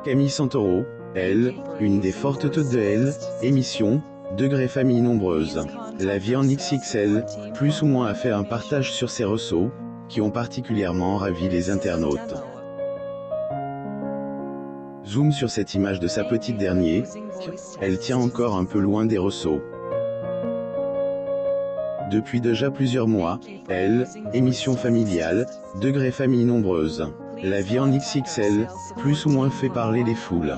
Camille Santoro, elle, une des fortes têtes de Elle, émission, degré famille nombreuse. La vie en XXL, plus ou moins a fait un partage sur ses ressos, qui ont particulièrement ravi les internautes. Zoom sur cette image de sa petite dernière, elle tient encore un peu loin des ressos. Depuis déjà plusieurs mois, Elle, émission familiale, degré famille nombreuse. La vie en XXL, plus ou moins fait parler les foules.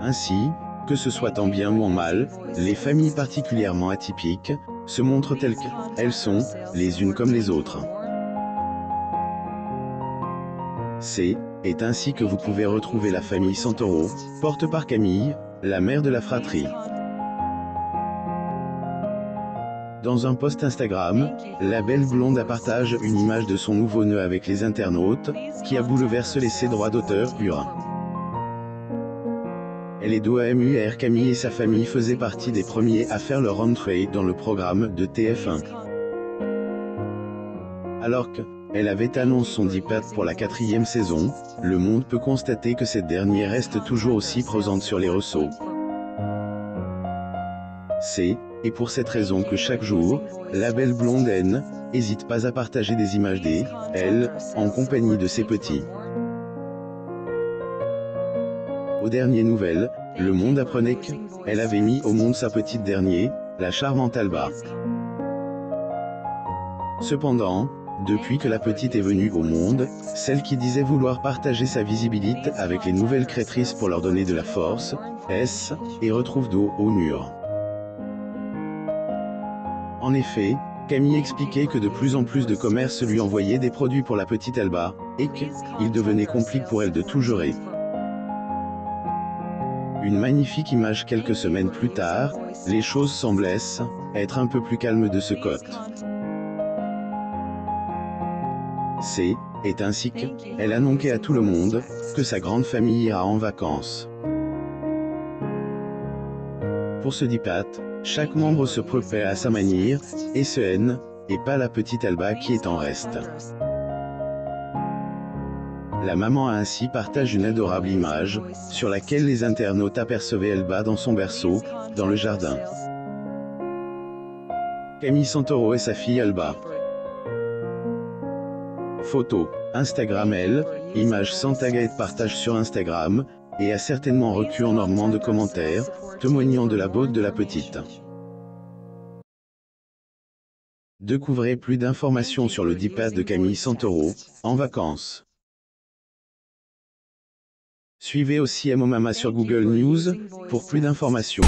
Ainsi, que ce soit en bien ou en mal, les familles particulièrement atypiques, se montrent telles qu'elles sont, les unes comme les autres. C'est ainsi que vous pouvez retrouver la famille Santoro, porte par Camille, la mère de la fratrie. Dans un post Instagram, la belle blonde partage une image de son nouveau-né avec les internautes, qui a bouleversé ses droits d'auteur purs. Elle est d'OMUR. Camille et sa famille faisaient partie des premiers à faire leur entrée dans le programme de TF1. Alors qu'elle avait annoncé son départ pour la 4e saison, le monde peut constater que cette dernière reste toujours aussi présente sur les ressos. Et pour cette raison que chaque jour, la belle blonde n'hésite pas à partager des images d'elle, en compagnie de ses petits. Aux dernières nouvelles, le monde apprenait qu'elle avait mis au monde sa petite dernière, la charmante Alba. Cependant, depuis que la petite est venue au monde, celle qui disait vouloir partager sa visibilité avec les nouvelles créatrices pour leur donner de la force, et retrouve dos au mur. En effet, Camille expliquait que de plus en plus de commerces lui envoyaient des produits pour la petite Alba, et qu'il devenait compliqué pour elle de tout gérer. Une magnifique image quelques semaines plus tard, les choses semblaient être un peu plus calmes de ce côté. C'est ainsi qu'elle annonçait à tout le monde que sa grande famille ira en vacances. Pour ce départ, chaque membre se prépare à sa manière, et et pas la petite Alba qui est en reste. La maman a ainsi partagé une adorable image, sur laquelle les internautes apercevaient Alba dans son berceau, dans le jardin. Camille Santoro et sa fille Alba. Photo, Instagram. Elle, image sans tag et partage sur Instagram, et a certainement reçu énormément de commentaires, témoignant de la beauté de la petite. Découvrez plus d'informations sur le départ de Camille Santoro, en vacances. Suivez aussi Mama sur Google News, pour plus d'informations.